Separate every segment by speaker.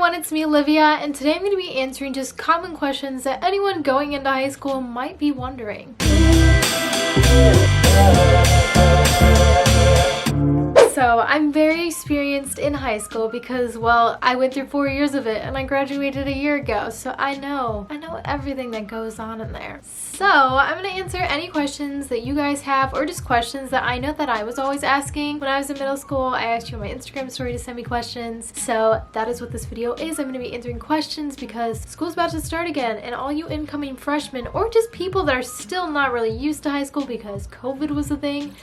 Speaker 1: everyone, it's me Olivia, and today I'm going to be answering just common questions that anyone going into high school might be wondering. So I'm very experienced in high school because, well, I went through 4 years of it and I graduated a year ago, so I know everything that goes on in there. So I'm going to answer any questions that you guys have, or just questions that I know that I was always asking when I was in middle school. I asked you on my Instagram story to send me questions, so that is what this video is. I'm going to be answering questions because school's about to start again, and all you incoming freshmen, or just people that are still not really used to high school because COVID was a thing.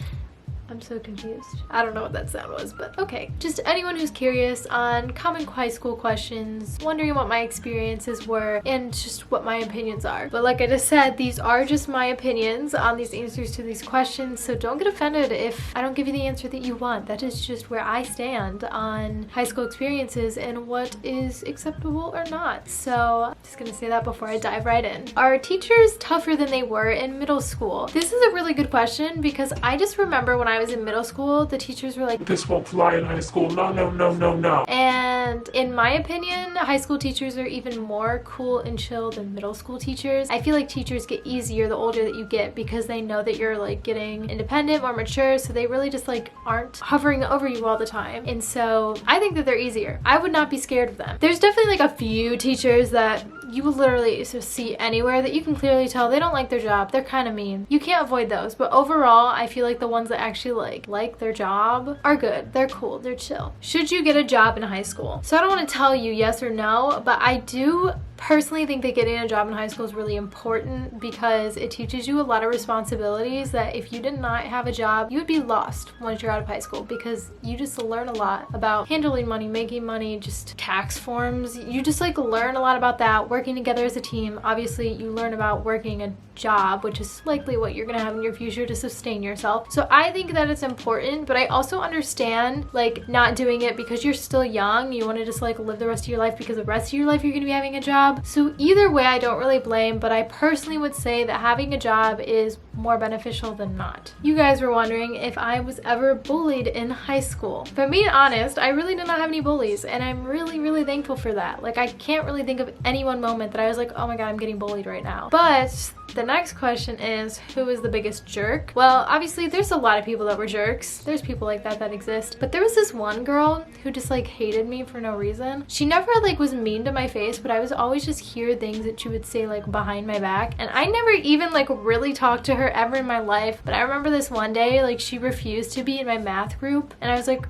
Speaker 1: I'm so confused. I don't know what that sound was, but okay. Just anyone who's curious on common high school questions, wondering what my experiences were, and just what my opinions are. But like I just said, these are just my opinions on these answers to these questions, so don't get offended if I don't give you the answer that you want. That is just where I stand on high school experiences and what is acceptable or not. So I'm just gonna say that before I dive right in. Are teachers tougher than they were in middle school? This is a really good question because I just remember when I was in middle school, the teachers were like, "This won't fly in high school, no, no, no, no, no." And in my opinion, high school teachers are even more cool and chill than middle school teachers. I feel like teachers get easier the older that you get because they know that you're like getting independent, more mature, so they really just like aren't hovering over you all the time. And so I think that they're easier. I would not be scared of them. There's definitely like a few teachers that you will literally just see anywhere that you can clearly tell they don't like their job. They're kind of mean. You can't avoid those, but overall, I feel like the ones that actually like their job are good. They're cool. They're chill. Should you get a job in high school? So I don't want to tell you yes or no, but I do personally think that getting a job in high school is really important because it teaches you a lot of responsibilities that if you did not have a job, you would be lost once you're out of high school, because you just learn a lot about handling money, making money, just tax forms. You just like learn a lot about that, working together as a team. Obviously, you learn about working a job, which is likely what you're gonna have in your future to sustain yourself. So I think that it's important, but I also understand like not doing it because you're still young. You want to just like live the rest of your life because the rest of your life you're gonna be having a job. So either way, I don't really blame, but I personally would say that having a job is more beneficial than not. You guys were wondering if I was ever bullied in high school. If I'm being honest, I really did not have any bullies, and I'm really thankful for that. Like, I can't really think of any one moment that I was like, oh my god, I'm getting bullied right now. But the next question is, who is the biggest jerk? Well, obviously there's a lot of people that were jerks. There's people like that exist. But there was this one girl who just like hated me for no reason. She never like was mean to my face, but I was always just hear things that she would say like behind my back. And I never even like really talked to her ever in my life. But I remember this one day, like she refused to be in my math group. And I was like,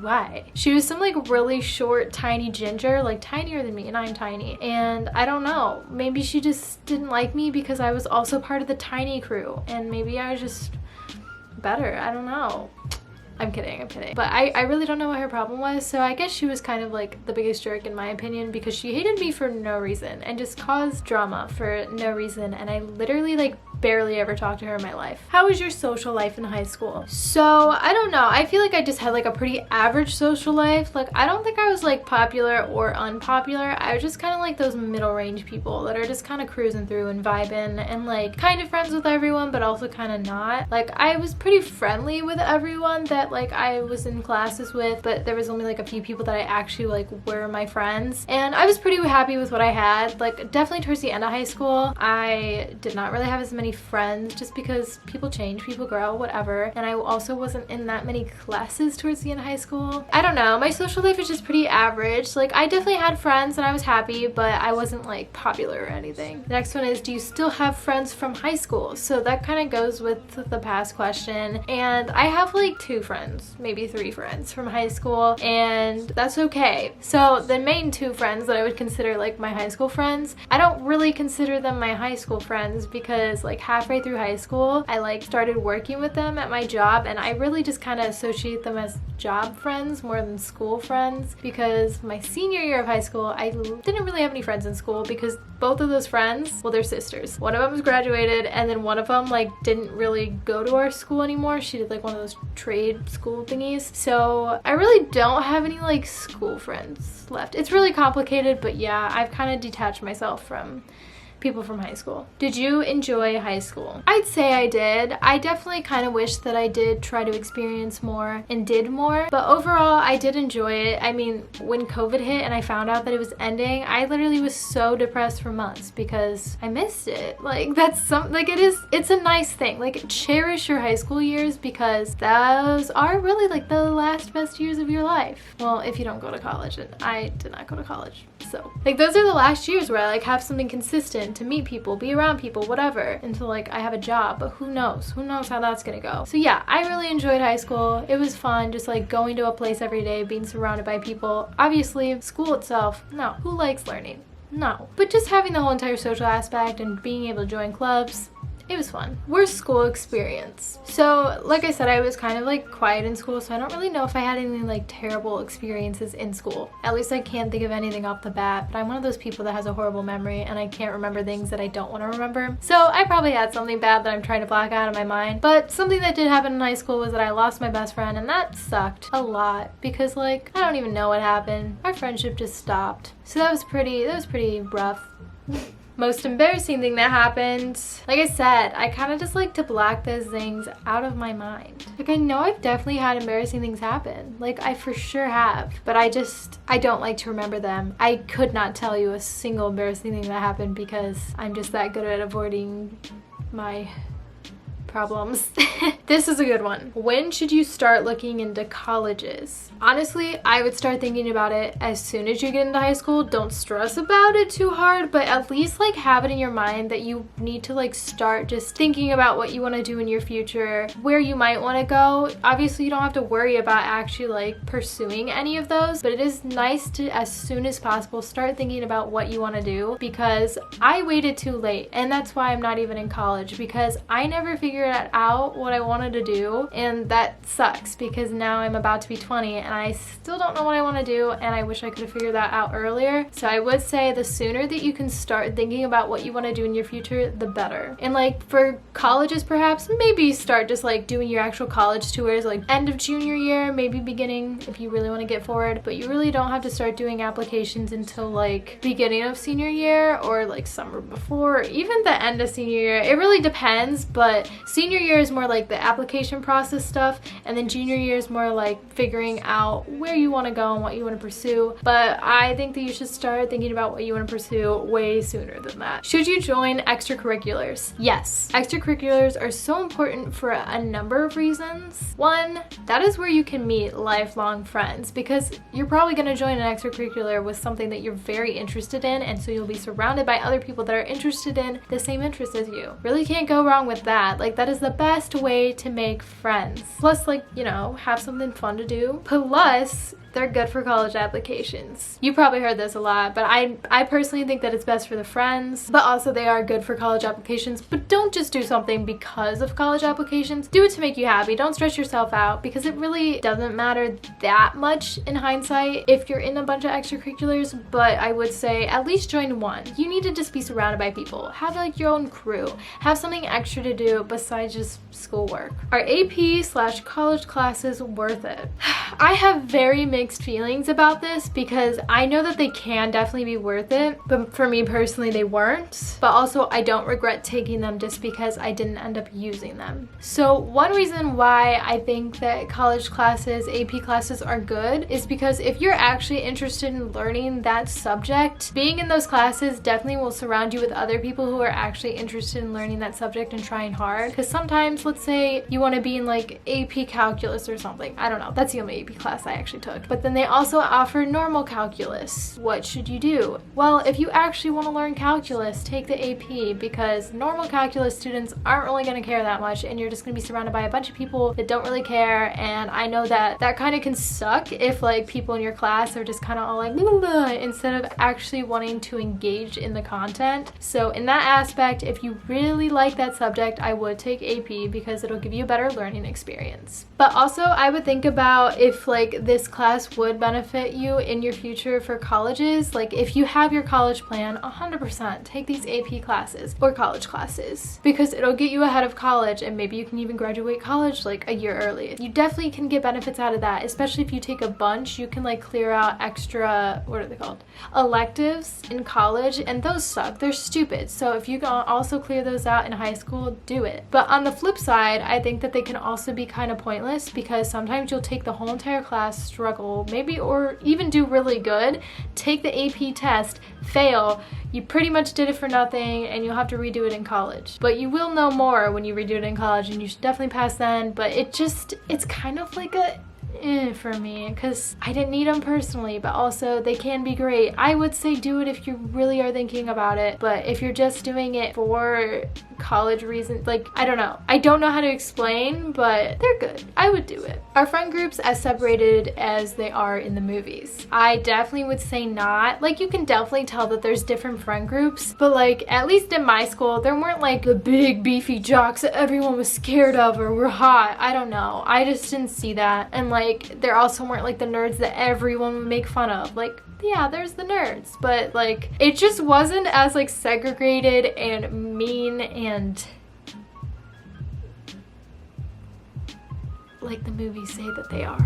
Speaker 1: why? She was some like really short, tiny ginger, like tinier than me, and I'm tiny. And I don't know, maybe she just didn't like me because I was also part of the tiny crew, and maybe I was just better. I don't know. I'm kidding. But I really don't know what her problem was, so I guess she was kind of like the biggest jerk in my opinion because she hated me for no reason and just caused drama for no reason, and I literally like barely ever talked to her in my life. How was your social life in high school? So I don't know, I feel like I just had like a pretty average social life. Like, I don't think I was like popular or unpopular. I was just kind of like those middle range people that are just kind of cruising through and vibing and like kind of friends with everyone but also kind of not. Like, I was pretty friendly with everyone that like I was in classes with, but there was only like a few people that I actually like were my friends, and I was pretty happy with what I had. Like, definitely towards the end of high school, I did not really have as many friends just because people change, people grow, whatever, and I also wasn't in that many classes towards the end of high school. I don't know, my social life was just pretty average. Like, I definitely had friends and I was happy, but I wasn't like popular or anything. The next one is, do you still have friends from high school? So that kind of goes with the past question, and I have like 2 friends, maybe 3 friends from high school, and that's okay. So the main 2 friends that I would consider like my high school friends, I don't really consider them my high school friends because like halfway through high school, I like started working with them at my job, and I really just kind of associate them as job friends more than school friends, because my senior year of high school, I didn't really have any friends in school because both of those friends, well, they're sisters. One of them was graduated, and then one of them like didn't really go to our school anymore. She did like one of those trade school thingies. So I really don't have any like school friends left. It's really complicated, but yeah, I've kind of detached myself from people from high school. Did you enjoy high school? I'd say I did. I definitely kind of wish that I did try to experience more and did more, but overall I did enjoy it. I mean, when COVID hit and I found out that it was ending, I literally was so depressed for months because I missed it. Like, that's it's a nice thing. Like, cherish your high school years because those are really like the last best years of your life. Well, if you don't go to college, and I did not go to college. So like, those are the last years where I like have something consistent to meet people, be around people, whatever, until like I have a job. But who knows how that's gonna go. So yeah, I really enjoyed high school. It was fun, just like going to a place every day, being surrounded by people. Obviously school itself, no, who likes learning? No, but just having the whole entire social aspect and being able to join clubs, it was fun. Worst school experience. So like I said, I was kind of like quiet in school, so I don't really know if I had any like terrible experiences in school. At least I can't think of anything off the bat, but I'm one of those people that has a horrible memory and I can't remember things that I don't want to remember. So I probably had something bad that I'm trying to block out of my mind. But something that did happen in high school was that I lost my best friend, and that sucked a lot because like, I don't even know what happened. Our friendship just stopped. So that was pretty rough. Most embarrassing thing that happened, like I said, I kind of just like to block those things out of my mind. Like, I know I've definitely had embarrassing things happen, like I for sure have, but I don't like to remember them. I could not tell you a single embarrassing thing that happened because I'm just that good at avoiding my problems. This is a good one. When should you start looking into colleges? Honestly, I would start thinking about it as soon as you get into high school. Don't stress about it too hard, but at least like have it in your mind that you need to like start just thinking about what you want to do in your future, where you might want to go. Obviously, you don't have to worry about actually like pursuing any of those, but it is nice to, as soon as possible, start thinking about what you want to do, because I waited too late, and that's why I'm not even in college, because I never figured out what I wanted to do, and that sucks because now I'm about to be 20 and I still don't know what I want to do, and I wish I could have figured that out earlier. So I would say the sooner that you can start thinking about what you want to do in your future, the better. And like for colleges, perhaps maybe start just like doing your actual college tours like end of junior year, maybe beginning if you really want to get forward, but you really don't have to start doing applications until like beginning of senior year or like summer before, or even the end of senior year. It really depends, but senior year is more like the application process stuff, and then junior year is more like figuring out where you want to go and what you want to pursue. But I think that you should start thinking about what you want to pursue way sooner than that. Should you join extracurriculars? Yes. Extracurriculars are so important for a number of reasons. One, that is where you can meet lifelong friends, because you're probably going to join an extracurricular with something that you're very interested in, and so you'll be surrounded by other people that are interested in the same interests as you. Really can't go wrong with that. Like, that is the best way to make friends. Plus, like, you know, have something fun to do. Plus, they're good for college applications. You probably heard this a lot, but I personally think that it's best for the friends, but also they are good for college applications. But don't just do something because of college applications. Do it to make you happy. Don't stress yourself out, because it really doesn't matter that much in hindsight if you're in a bunch of extracurriculars. But I would say at least join one. You need to just be surrounded by people. Have like your own crew. Have something extra to do besides just schoolwork. Are AP/college classes worth it? I have very mixed feelings about this, because I know that they can definitely be worth it, but for me personally they weren't. But also I don't regret taking them just because I didn't end up using them. So one reason why I think that college classes, AP classes are good is because if you're actually interested in learning that subject, being in those classes definitely will surround you with other people who are actually interested in learning that subject and trying hard. Because sometimes, let's say you want to be in like AP calculus or something, I don't know, that's the only AP class I actually took. But then they also offer normal calculus. What should you do? Well, if you actually want to learn calculus, take the AP, because normal calculus students aren't really going to care that much, and you're just going to be surrounded by a bunch of people that don't really care. And I know that that kind of can suck if like people in your class are just kind of all like blah, blah, blah, instead of actually wanting to engage in the content. So in that aspect, if you really like that subject, I would take AP because it'll give you a better learning experience. But also I would think about if like this class class would benefit you in your future for colleges. Like if you have your college plan, 100% take these AP classes or college classes because it'll get you ahead of college, and maybe you can even graduate college like a year early. You definitely can get benefits out of that, especially if you take a bunch. You can like clear out extra, what are they called, electives in college, and those suck. They're stupid. So if you can also clear those out in high school, do it. But on the flip side, I think that they can also be kind of pointless because sometimes you'll take the whole entire class, struggle maybe, or even do really good, take the AP test, fail, you pretty much did it for nothing, and you'll have to redo it in college. But you will know more when you redo it in college, and you should definitely pass then. But it's kind of like a for me because I didn't need them personally, but also they can be great. I would say do it if you really are thinking about it, but if you're just doing it for college reasons, like I don't know how to explain, but they're good. I would do it. Are friend groups as separated as they are in the movies? I definitely would say not. Like you can definitely tell that there's different friend groups, but like at least in my school there weren't like the big beefy jocks that everyone was scared of or were hot. I don't know, I just didn't see that. And like there also weren't like the nerds that everyone would make fun of. Like yeah, there's the nerds, but like it just wasn't as like segregated and mean and like the movies say that they are.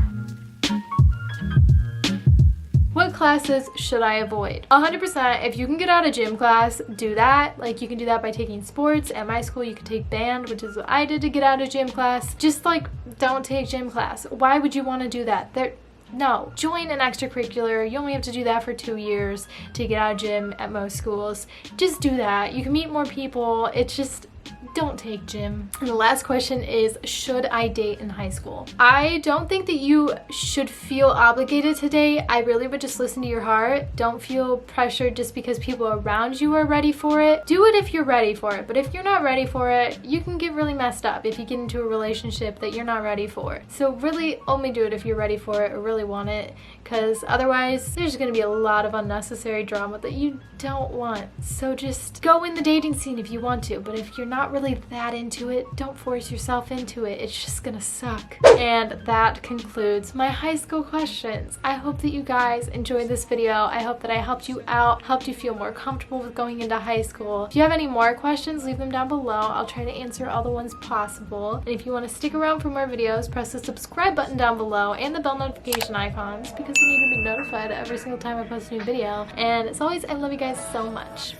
Speaker 1: What classes should I avoid? 100%, if you can get out of gym class, do that. Like you can do that by taking sports. At my school you can take band, which is what I did to get out of gym class. Just like don't take gym class. Why would you want to do that? No, join an extracurricular. You only have to do that for 2 years to get out of gym at most schools. Just do that. You can meet more people. It's just, don't take gym. And the last question is, should I date in high school? I don't think that you should feel obligated to date. I really would just listen to your heart. Don't feel pressured just because people around you are ready for it. Do it if you're ready for it, but if you're not ready for it, you can get really messed up if you get into a relationship that you're not ready for. So really only do it if you're ready for it or really want it, because otherwise there's going to be a lot of unnecessary drama that you don't want. So just go in the dating scene if you want to, but if you're not really that into it, don't force yourself into it. It's just gonna suck. And that concludes my high school questions. I hope that you guys enjoyed this video. I hope that I helped you out, helped you feel more comfortable with going into high school. If you have any more questions, leave them down below. I'll try to answer all the ones possible. And if you want to stick around for more videos, press the subscribe button down below and the bell notification icons because you need to be notified every single time I post a new video. And as always, I love you guys so much.